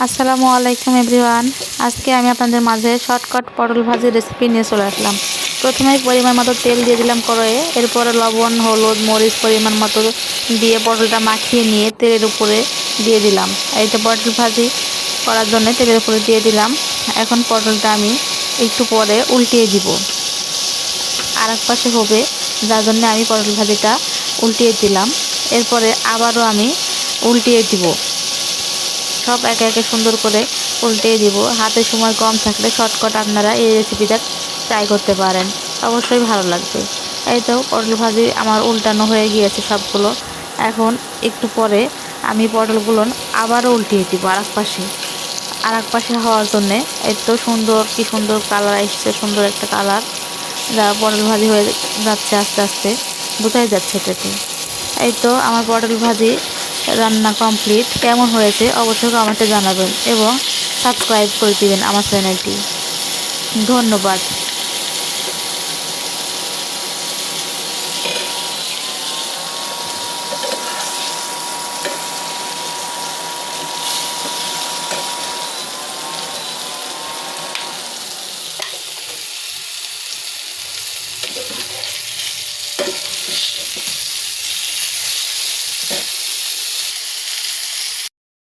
আসসালামু আলাইকুম এভরিওয়ান। আজকে আমি আপনাদের মাঝে শর্টকাট পটল ভাজির রেসিপি নিয়ে চলে আসলাম। প্রথমেই পরিমাণ মতো তেল দিয়ে দিলাম কড়াইয়ে, এরপরে লবণ, হলুদ, মরিচ পরিমাণ মতো দিয়ে পটলটা মাখিয়ে নিয়ে তেলের উপরে দিয়ে দিলাম। এইটা পটল ভাজি করার জন্য তেলের উপরে দিয়ে দিলাম। এখন পটলটা আমি একটু পরে উল্টিয়ে দিব, আর এক পাশে হবে, যার জন্য আমি পটল ভাজিটা উল্টিয়ে দিলাম। এরপরে আবারও আমি উল্টিয়ে দিব, সব একে একে সুন্দর করে উল্টে দিব। হাতে সময় কম থাকলে শর্টকাট আপনারা এই রেসিপিটা ট্রাই করতে পারেন, অবশ্যই ভালো লাগবে। এই তো পটল ভাজি আমার উল্টানো হয়ে গিয়েছে সবগুলো। এখন একটু পরে আমি পটলগুলো আবারও উল্টিয়ে দিব আর এক পাশে হওয়ার জন্যে। এই তো সুন্দর, কি সুন্দর কালার এসছে, সুন্দর একটা কালার, যা পটল ভাজি হয়ে যাচ্ছে আস্তে আস্তে, বোঝাই যাচ্ছে এটাতে। এই তো আমার পটল ভাজি রান্না কমপ্লিট। কেমন হয়েছে অবশ্যই কমেন্টে জানাবেন এবং সাবস্ক্রাইব করে দিবেন আমার চ্যানেলটি। ধন্যবাদ।